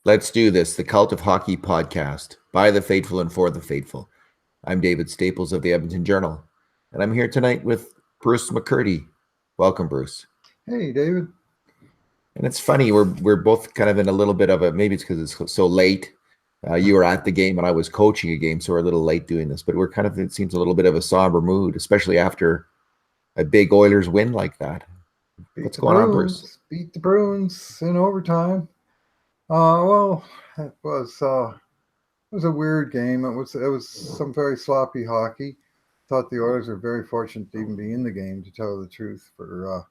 Let's do this. The Cult of Hockey podcast by the faithful and for the faithful. I'm David Staples of the Edmonton Journal, and I'm here tonight with Bruce McCurdy. Welcome, Bruce. Hey, David. And it's funny, we're both kind of in a little bit of a, maybe it's because it's so late. You were at the game and I was coaching a game, so we're a little late doing this, but we're kind of, it seems a little bit of a somber mood, especially after a big Oilers win like that. What's going on, Bruce? Beat the Bruins in overtime. Well, it was a weird game. It was some very sloppy hockey. Thought the Oilers were very fortunate to even be in the game, to tell the truth, for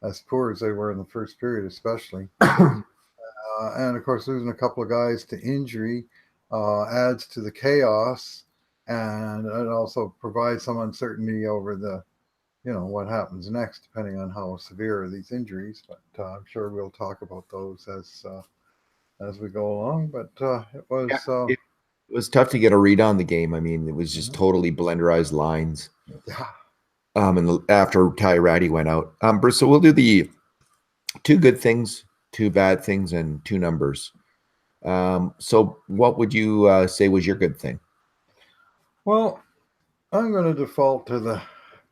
as poor as they were in the first period, especially. And of course, losing a couple of guys to injury adds to the chaos, and it also provides some uncertainty over what happens next, depending on how severe are these injuries. But I'm sure we'll talk about those as we go along. But it was. It was tough to get a read on the game. I mean, it was just totally blenderized lines. Yeah. And after Ty Ratty went out, Bruce, so we'll do the two good things, two bad things, and two numbers. So what would you say was your good thing? Well, I'm going to default to the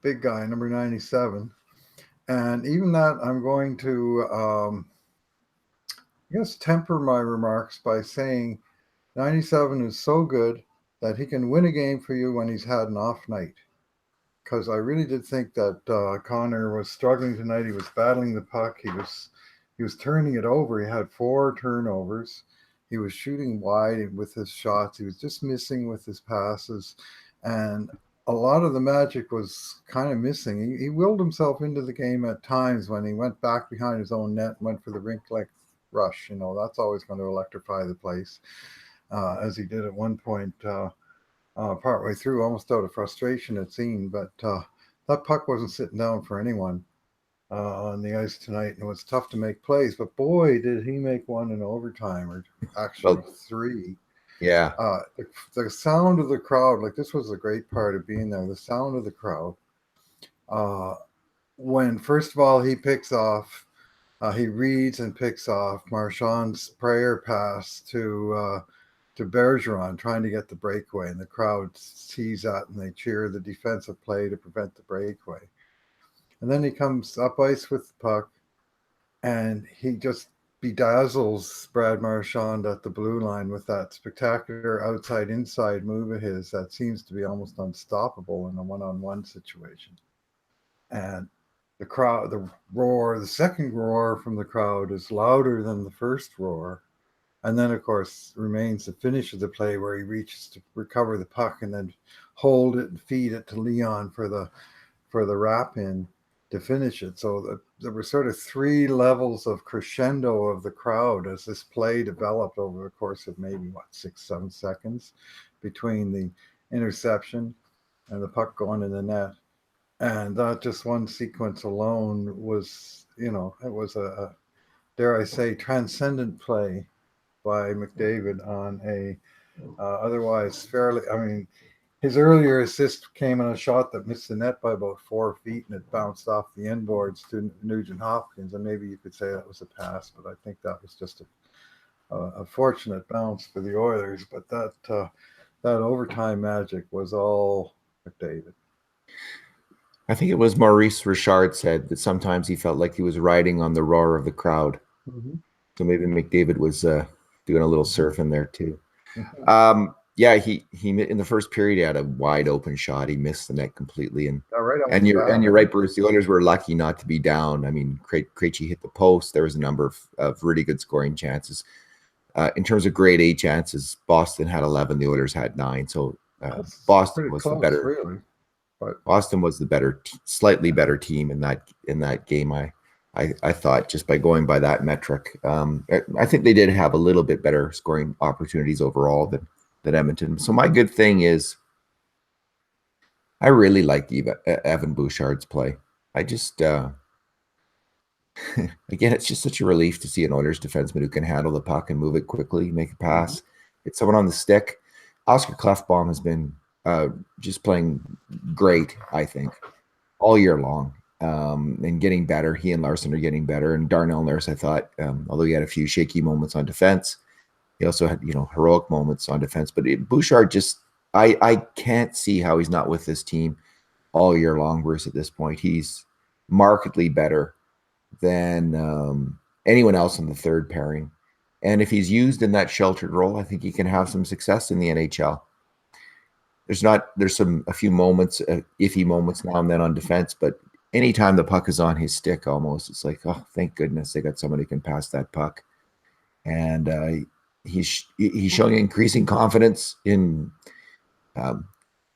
big guy, number 97. And even that, I'm going to, I guess, temper my remarks by saying 97 is so good that he can win a game for you when he's had an off night. Because I really did think that Connor was struggling tonight. He was battling the puck. He was turning it over. He had 4 turnovers. He was shooting wide with his shots. He was just missing with his passes. And a lot of the magic was kind of missing. He willed himself into the game at times when he went back behind his own net and went for the rink length rush. That's always going to electrify the place, as he did at one point partway through, almost out of frustration it seemed. But that puck wasn't sitting down for anyone on the ice tonight, and it was tough to make plays. But boy, did he make one in overtime, or actually 3. Yeah. The sound of the crowd, like, this was a great part of being there. The sound of the crowd. When first of all he picks off, he reads and picks off Marchand's prayer pass to Bergeron, trying to get the breakaway, and the crowd sees that and they cheer the defensive play to prevent the breakaway. And then he comes up ice with the puck, and he just bedazzles Brad Marchand at the blue line with that spectacular outside-inside move of his that seems to be almost unstoppable in a one-on-one situation. And the crowd, the second roar from the crowd is louder than the first roar. And then, of course, remains the finish of the play where he reaches to recover the puck and then hold it and feed it to Leon for the wrap in to finish it. So there were sort of 3 levels of crescendo of the crowd as this play developed over the course of maybe 6-7 seconds between the interception and the puck going in the net. And that just one sequence alone was, it was a, dare I say, transcendent play by McDavid on a otherwise fairly, his earlier assist came on a shot that missed the net by about 4 feet, and it bounced off the end boards to Nugent Hopkins, and maybe you could say that was a pass, but I think that was just a fortunate bounce for the Oilers. But that overtime magic was all McDavid. I think it was Maurice Richard said that sometimes he felt like he was riding on the roar of the crowd. Mm-hmm. So maybe McDavid was doing a little surfing there too. Mm-hmm. Yeah, he in the first period he had a wide open shot. He missed the net completely, and you're right, Bruce. The Oilers were lucky not to be down. I mean, Krejci hit the post. There was a number of really good scoring chances. In terms of grade A chances, Boston had 11. The Oilers had 9. So Boston was the better. Really. But Boston was the better, slightly better team in that game. I thought, just by going by that metric. I think they did have a little bit better scoring opportunities overall than Edmonton. So my good thing is I really liked Evan Bouchard's play. I just again, it's just such a relief to see an Oilers defenseman who can handle the puck and move it quickly, make a pass, hit someone on the stick. Oscar Klefbom has been just playing great, I think, all year long, and getting better. He and Larson are getting better. And Darnell Nurse, I thought, although he had a few shaky moments on defense, He also had, heroic moments on defense. But Bouchard just, I can't see how he's not with this team all year long, Bruce, at this point. He's markedly better than anyone else in the third pairing. And if he's used in that sheltered role, I think he can have some success in the NHL. There's a few moments, iffy moments now and then on defense, but anytime the puck is on his stick, almost, it's like, oh, thank goodness they got somebody who can pass that puck. And he's showing increasing confidence in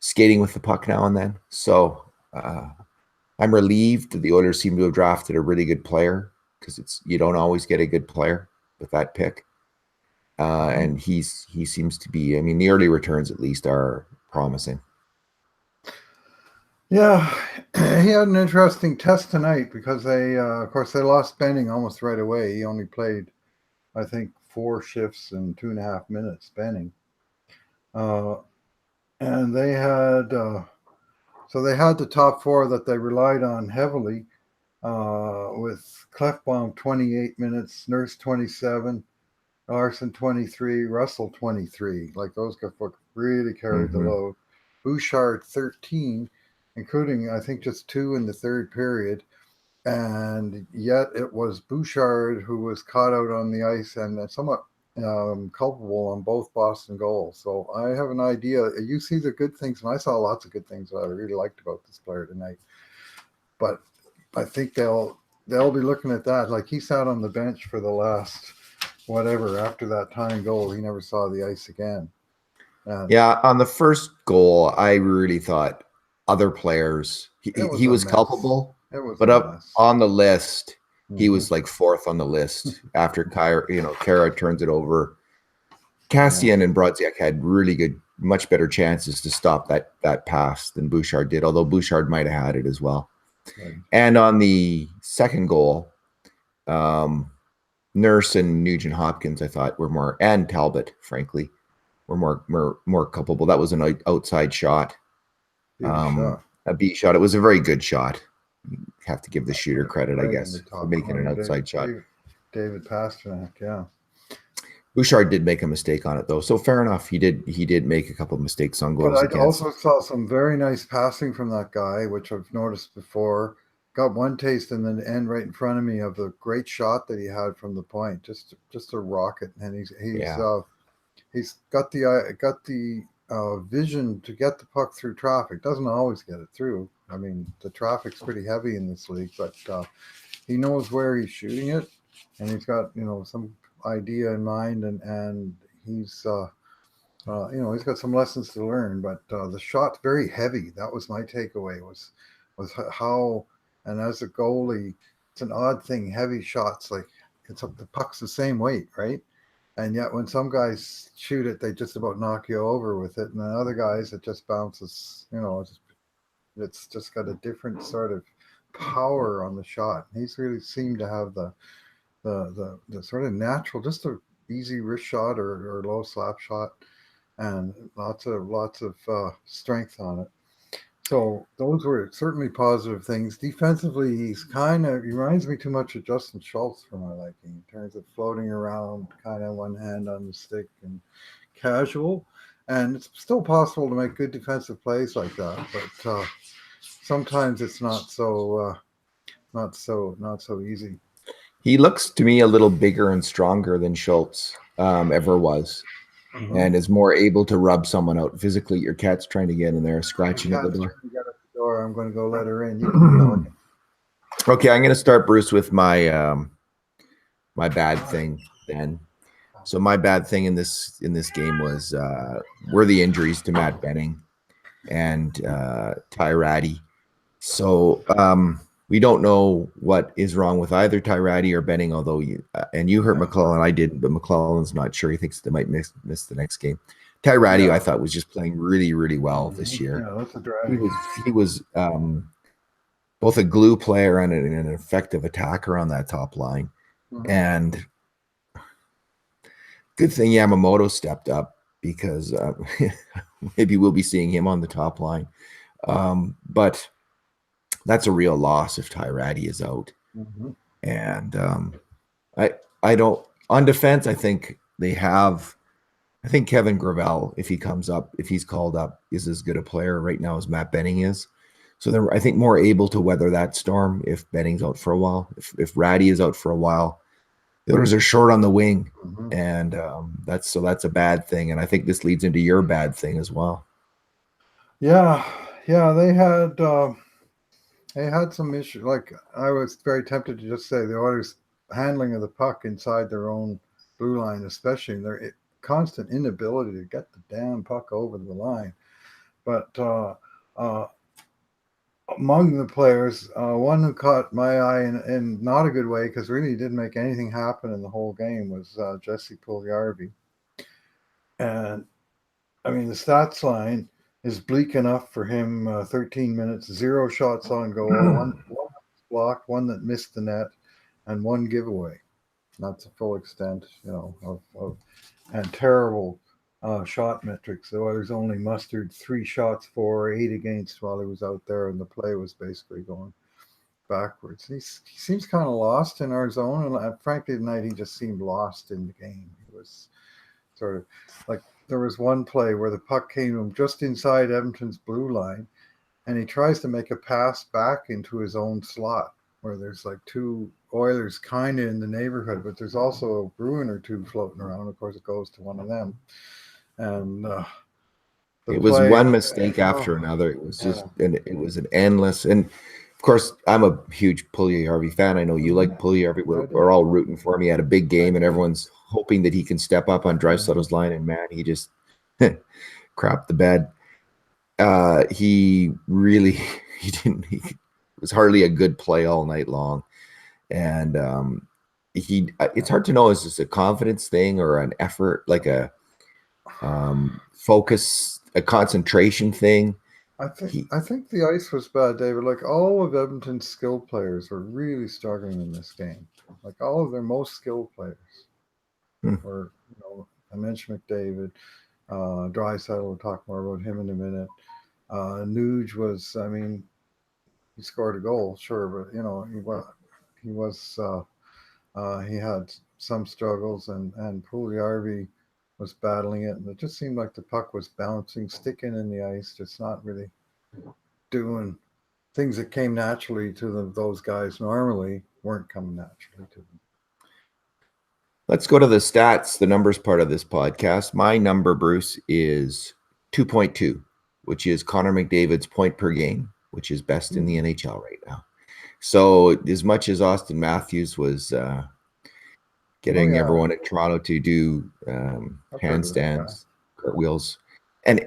skating with the puck now and then. So I'm relieved that the Oilers seem to have drafted a really good player, because you don't always get a good player with that pick. And he seems to be, I mean, the early returns at least are promising. Yeah, he had an interesting test tonight because of course, they lost Benning almost right away. He only played, I think, 4 shifts and 2.5 minutes, Benning. And they had, so they had the top 4 that they relied on heavily, with Clefbaum 28 minutes, Nurse 27, Larson 23, Russell 23. Like, those guys really carried the load. Bouchard 13, including, I think, just 2 in the third period. And yet it was Bouchard who was caught out on the ice and somewhat culpable on both Boston goals. So I have an idea. You see the good things, and I saw lots of good things that I really liked about this player tonight. But I think they'll be looking at that. Like, he sat on the bench for the last whatever, after that tying goal. He never saw the ice again. Yeah, on the first goal, I really thought other players, he was culpable, but up on the list, he was like 4th on the list after Kara turns it over. Cassian and Brodziak had really good, much better chances to stop that pass than Bouchard did, although Bouchard might have had it as well. Right. And on the second goal, Nurse and Nugent Hopkins, I thought, were more, and Talbot, frankly, were more culpable. That was an outside shot, a beat shot. It was a very good shot. You have to give the shooter credit, I guess, for making an outside shot. David Pastrnak, yeah. Bouchard did make a mistake on it, though, so fair enough. He did make a couple of mistakes on goals. But I also saw some very nice passing from that guy, which I've noticed before. Got one taste in the end right in front of me of the great shot that he had from the point, just a rocket, and he's got the vision to get the puck through traffic. Doesn't always get it through. I mean, the traffic's pretty heavy in this league, but he knows where he's shooting it, and he's got some idea in mind, and he's he's got some lessons to learn. But the shot's very heavy. That was my takeaway. Was how, and as a goalie, it's an odd thing. Heavy shots, like, the puck's the same weight, right? And yet when some guys shoot it, they just about knock you over with it. And then other guys, it just bounces, it's just got a different sort of power on the shot. He's really seemed to have the sort of natural, just a easy wrist shot or low slap shot, and lots of strength on it. So those were certainly positive things. Defensively, he reminds me too much of Justin Schultz for my liking, in terms of floating around, kind of one hand on the stick and casual. And it's still possible to make good defensive plays like that, but sometimes it's not so easy. He looks to me a little bigger and stronger than Schultz ever was. And is more able to rub someone out physically. Your cat's trying to get in there, scratching at the door. I'm going to go let her in. Okay, I'm going to start, Bruce, with my my bad thing then. So my bad thing in this game was were the injuries to Matt Benning and Ty Ratty. So we don't know what is wrong with either Ty Ratty or Benning, although you hurt McClellan. I didn't, but McClellan's not sure. He thinks they might miss the next game. Ty Ratty, I thought, was just playing really, really well this year. Yeah, that's a drag. He was both a glue player and an effective attacker on that top line. And good thing Yamamoto stepped up, because maybe we'll be seeing him on the top line. But that's a real loss if Ty Ratty is out. And I don't, on defense, I think they have. I think Kevin Gravel, if he comes up, if he's called up, is as good a player right now as Matt Benning is. So they're, I think, more able to weather that storm if Benning's out for a while. If Ratty is out for a while, the Oilers are short on the wing, and that's a bad thing. And I think this leads into your bad thing as well. Yeah, they had some issues. Like, I was very tempted to just say the Oilers' handling of the puck inside their own blue line, especially in their constant inability to get the damn puck over the line. But among the players, one who caught my eye in not a good way, because really didn't make anything happen in the whole game, was Jesse Puljujarvi. And I mean, the stats line is bleak enough for him. 13 minutes, 0 shots on goal, one blocked, one that missed the net, and 1 giveaway. Not the full extent, of and terrible shot metrics. The Oilers only mustered 3 shots for, 8 against while he was out there, and the play was basically going backwards. He seems kind of lost in our zone, and frankly, tonight he just seemed lost in the game. He was sort of like, there was one play where the puck came to him just inside Edmonton's blue line, and he tries to make a pass back into his own slot, where there's like 2 Oilers kind of in the neighborhood, but there's also a Bruin or 2 floating around. Of course, it goes to one of them. And it was one mistake after another. It was just, and it was an endless. And of course, I'm a huge Puljujarvi fan. I know you like Puljujarvi. We're all rooting for him. He had a big game, and everyone's hoping that he can step up on Draisaitl's line. And man, he just crapped the bed. He didn't. It was hardly a good play all night long, and it's hard to know, is this a confidence thing or an effort, like a focus, a concentration thing? I think the ice was bad, David. Like, all of Edmonton's skilled players were really struggling in this game. Like, all of their most skilled players were, I mentioned McDavid, Draisaitl. We'll talk more about him in a minute. Nuge was, I mean, he scored a goal, sure, but he had some struggles, and Puljujarvi was battling it, and it just seemed like the puck was bouncing, sticking in the ice, just not really doing things that came naturally to them. Those guys normally weren't coming naturally to them. Let's go to the stats, the numbers part of this podcast. My number, Bruce, is 2.2, which is Connor McDavid's point per game, which is best in the NHL right now. So as much as Austin Matthews was getting everyone at Toronto to do handstands, cartwheels, and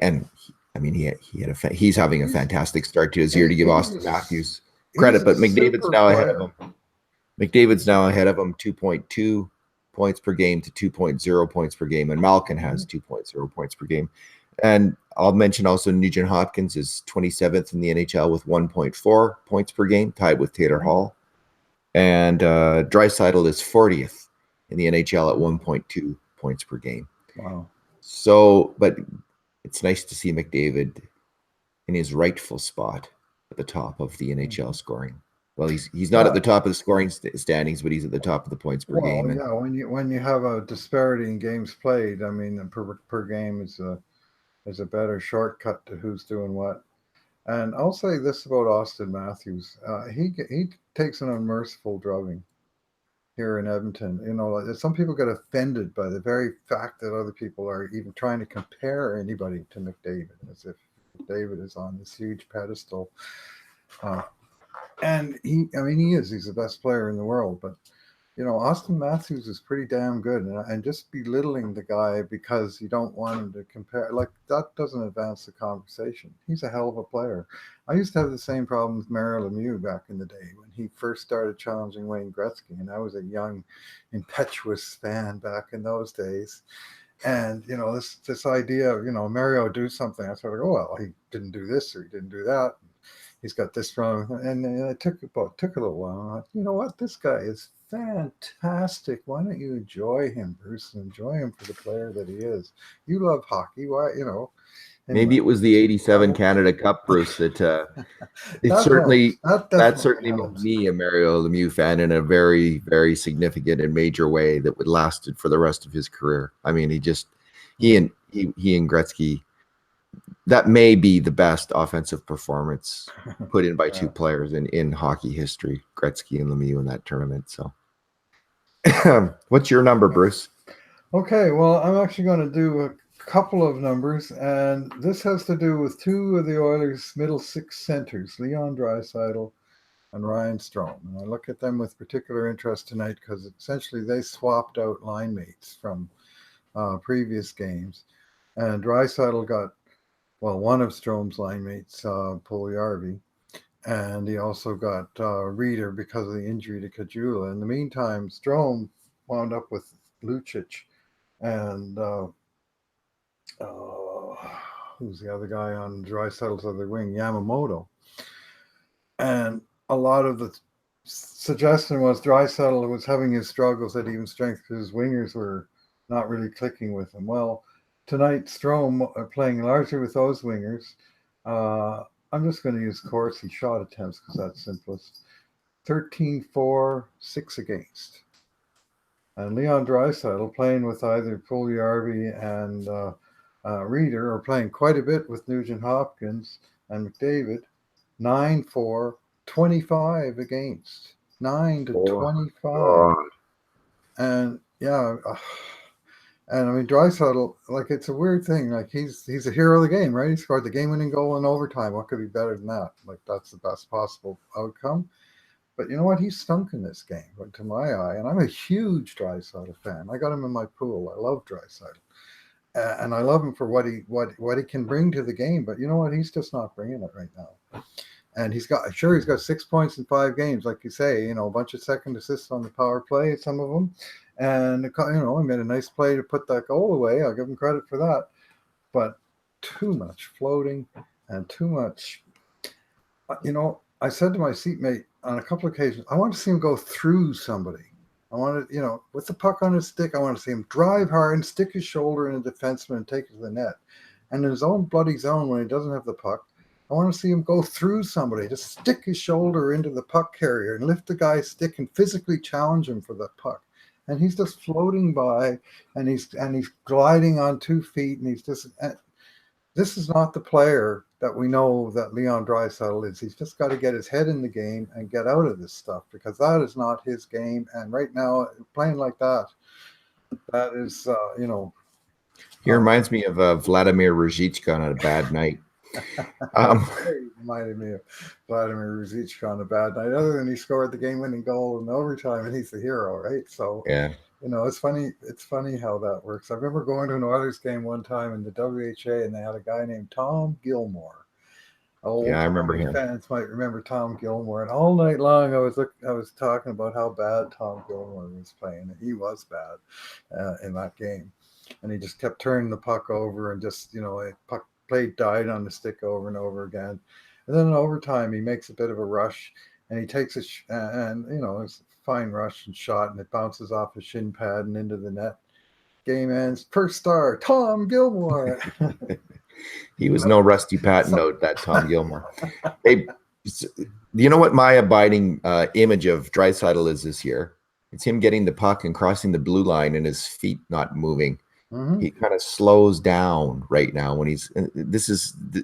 I mean, he's having a fantastic start to his year, to give Austin Matthews credit, but McDavid's now ahead of him. McDavid's now ahead of him 2.2 points per game to 2.0 points per game, and Malkin has 2.0 points per game. And I'll mention also Nugent Hopkins is 27th in the NHL with 1.4 points per game, tied with Taylor Hall. And Draisaitl is 40th in the NHL at 1.2 points per game. Wow. So, but it's nice to see McDavid in his rightful spot at the top of the NHL scoring. Well, he's not at the top of the scoring standings, but he's at the top of the points per game. Yeah, when you have a disparity in games played, I mean, per game is a better shortcut to who's doing what. And I'll say this about Austin Matthews: he takes an unmerciful drubbing here in Edmonton. Like, some people get offended by the very fact that other people are even trying to compare anybody to McDavid, as if McDavid is on this huge pedestal. And he is. He's the best player in the world. But, Austin Matthews is pretty damn good. And just belittling the guy because you don't want him to compare, like, that doesn't advance the conversation. He's a hell of a player. I used to have the same problem with Mario Lemieux back in the day when he first started challenging Wayne Gretzky. And I was a young, impetuous fan back in those days. And, this idea of, Mario do something, I sort of go, well, he didn't do this or he didn't do that. He's got this wrong. And it took a little while. I'm like, you know what? This guy is fantastic. Why don't you enjoy him, Bruce, and enjoy him for the player that he is? You love hockey. Why, Maybe it was the '87 Canada Cup, Bruce. That it certainly that certainly made me a Mario Lemieux fan in a very, very significant and major way that would lasted for the rest of his career. I mean, he and Gretzky. That may be the best offensive performance put in by two players in hockey history, Gretzky and Lemieux in that tournament. So, what's your number, Bruce? Okay, well, I'm actually going to do a couple of numbers, and this has to do with two of the Oilers' middle six centers, Leon Draisaitl and Ryan Strome. And I look at them with particular interest tonight because essentially they swapped out line mates from previous games. And Draisaitl got, well, one of Strome's line mates, Puljujarvi, and he also got Reeder because of the injury to Kajula. In the meantime, Strome wound up with Lucic and who's the other guy on Draisaitl's other wing, Yamamoto. And a lot of the suggestion was Draisaitl was having his struggles at even strength because his wingers were not really clicking with him. Well, tonight, Strome playing largely with those wingers. I'm just going to use Corsi shot attempts because that's simplest. 13-4, 6 against. And Leon Draisaitl playing with either Puljujarvi and Reeder, or playing quite a bit with Nugent Hopkins and McDavid. 9-4, 25 against. 9-25. God. And yeah, and I mean Draisaitl, like, it's a weird thing. Like, he's a hero of the game, right? He scored the game-winning goal in overtime. What could be better than that? Like, that's the best possible outcome. But you know what? He's stunk in this game, to my eye. And I'm a huge Draisaitl fan. I got him in my pool. I love Draisaitl. And I love him for what he can bring to the game. But you know what? He's just not bringing it right now. And he's got 6 points in 5 games, like you say. You know, a bunch of second assists on the power play, some of them. And, you know, he made a nice play to put that goal away. I'll give him credit for that. But too much floating and too much. You know, I said to my seatmate on a couple of occasions, I want to see him go through somebody. I want to, you know, with the puck on his stick, I want to see him drive hard and stick his shoulder in a defenseman and take it to the net. And in his own bloody zone, when he doesn't have the puck, I want to see him go through somebody, just stick his shoulder into the puck carrier and lift the guy's stick and physically challenge him for the puck. And he's just floating by, and he's gliding on 2 feet, and he's just. This is not the player that we know that Leon Draisaitl is. He's just got to get his head in the game and get out of this stuff, because that is not his game. And right now, playing like that, that is, you know. He reminds me of Vladimir Ruzicka on a bad night. He reminded me of Vladimir Ruzicka on a bad night, other than he scored the game-winning goal in overtime, and he's the hero, right? So, yeah. You know, it's funny how that works. I remember going to an Oilers game one time in the WHA, and they had a guy named Tom Gilmore. Yeah, I remember him. Fans might remember Tom Gilmore. And all night long, I was talking about how bad Tom Gilmore was playing, and he was bad in that game. And he just kept turning the puck over, and just, you know, a puck play died on the stick over and over again. And then in overtime, he makes a bit of a rush, and he takes and you know, it's fine rush and shot, and it bounces off his shin pad and into the net. Game ends. First star, Tom Gilmore. He was no Rusty Patenaude, that Tom Gilmore. Hey, you know what my abiding image of Draisaitl is this year? It's him getting the puck and crossing the blue line and his feet not moving. Mm-hmm. He kind of slows down right now when he's.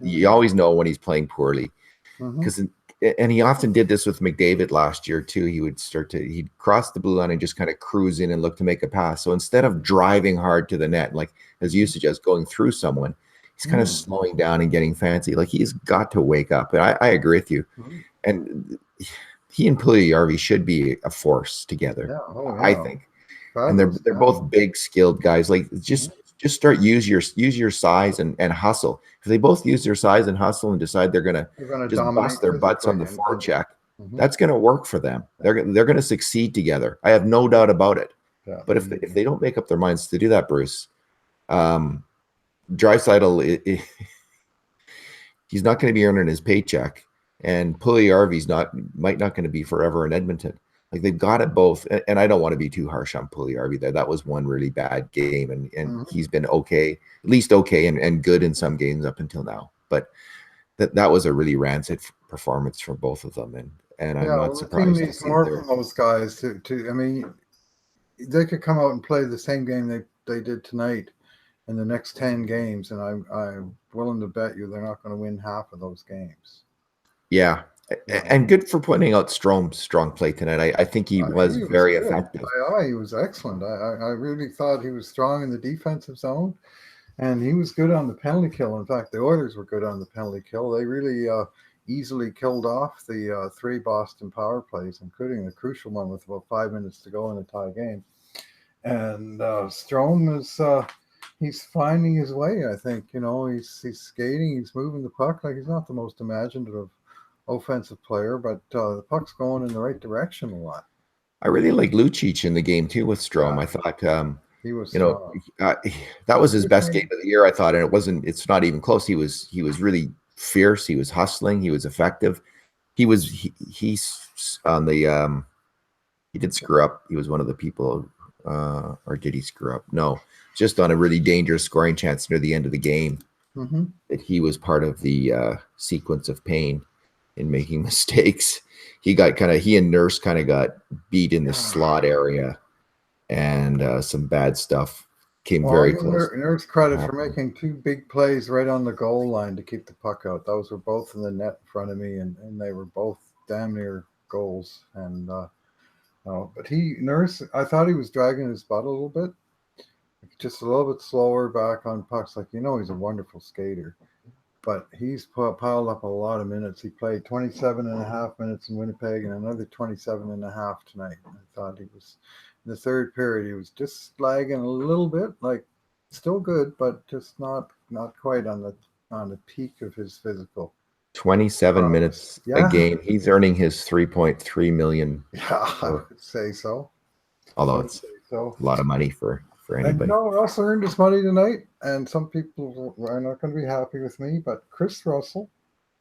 You always know when he's playing poorly, because. Mm-hmm. And he often did this with McDavid last year too. He'd cross the blue line and just kind of cruise in and look to make a pass. So instead of driving hard to the net, like as you suggest, going through someone, he's kind of slowing down and getting fancy. Like, he's got to wake up. And I agree with you. Mm-hmm. And he and Puljujarvi should be a force together. Yeah. I think. And they're both big, skilled guys. Like, just start use your size and hustle. If they both use their size and hustle and decide they're gonna just bust their butts on the forecheck, that's gonna work for them. They're gonna succeed together. I have no doubt about it. Yeah. But if they don't make up their minds to do that, Bruce, Draisaitl, he's not going to be earning his paycheck, and Puljujarvi's might not going to be forever in Edmonton. Like they've got it both, and I don't want to be too harsh on Puljujarvi there. That was one really bad game, and he's been okay, at least okay, and good in some games up until now. But that was a really rancid performance from both of them, and I'm not surprised. The team needs more from those guys. To I mean, they could come out and play the same game they did tonight in the next 10 games, and I'm willing to bet you they're not going to win half of those games. Yeah. And good for pointing out Strome's strong play tonight. I think he was very effective. He was excellent. I really thought he was strong in the defensive zone, and he was good on the penalty kill. In fact, the Oilers were good on the penalty kill. They really easily killed off the 3 Boston power plays, including the crucial one with about 5 minutes to go in a tie game. And Strome is he's finding his way. I think he's skating, he's moving the puck. Like, he's not the most imaginative offensive player, but the puck's going in the right direction a lot. I really like Lucic in the game too with Strome. I thought he was, that was his best game of the year, I thought, and it's not even close. He was really fierce. He was hustling. He was effective. He's on the he did screw up. He was one of the people, or did he screw up? No, just on a really dangerous scoring chance near the end of the game. That he was part of the sequence of pain in making mistakes. He and Nurse kind of got beat in the slot area, and some bad stuff came very close. Nurse credit for making 2 big plays right on the goal line to keep the puck out. Those were both in the net in front of me, and they were both damn near goals. And but Nurse, I thought he was dragging his butt a little bit, just a little bit slower back on pucks. Like, he's a wonderful skater. But he's piled up a lot of minutes. He played 27 and a half minutes in Winnipeg and another 27 and a half tonight. I thought he was, in the third period, he was just lagging a little bit, like still good, but just not quite on the peak of his physical. 27 minutes a game. He's earning his $3.3 million. Yeah, I would say so. Although it's a lot of money for anybody. And Russell earned his money tonight, and some people are not going to be happy with me, but Chris Russell.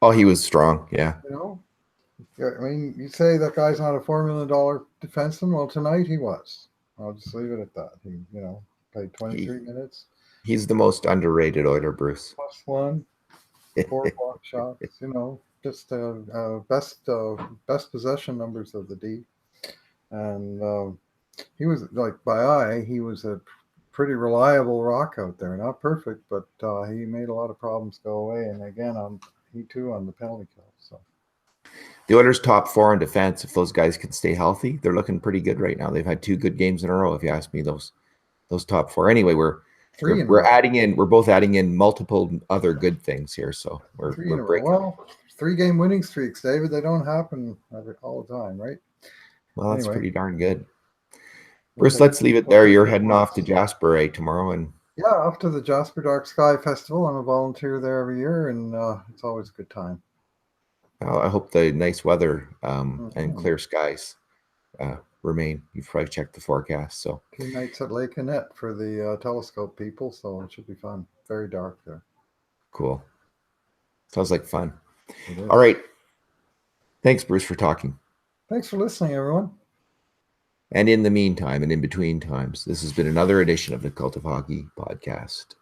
Oh, he was strong, yeah. I mean, you say that guy's not a $4 million defenseman. Well, tonight he was. I'll just leave it at that. He, played 23 minutes. He's the most underrated Oiler, Bruce. +1, 4 block shots. Just best possession numbers of the D, and he was, like, by eye, he was a pretty reliable rock out there. Not perfect, but he made a lot of problems go away. And again, he too on the penalty kill. So the Oilers' top 4 in defense, if those guys can stay healthy, they're looking pretty good right now. They've had 2 good games in a row, if you ask me. Those top 4. Anyway, we're both adding in multiple other good things here. So we're breaking. Well, 3-game winning streaks, David. They don't happen all the time, right? Well, that's pretty darn good. Bruce, let's leave it there. You're heading off to Jasper tomorrow, and off to the Jasper Dark Sky Festival. I'm a volunteer there every year, and it's always a good time. I hope the nice weather and clear skies remain. You've probably checked the forecast. So 2 nights at Lake Annette for the telescope people, so it should be fun. Very dark there. Cool. Sounds like fun. All right. Thanks, Bruce, for talking. Thanks for listening, everyone. And in the meantime, and in between times, this has been another edition of the Cult of Hockey podcast.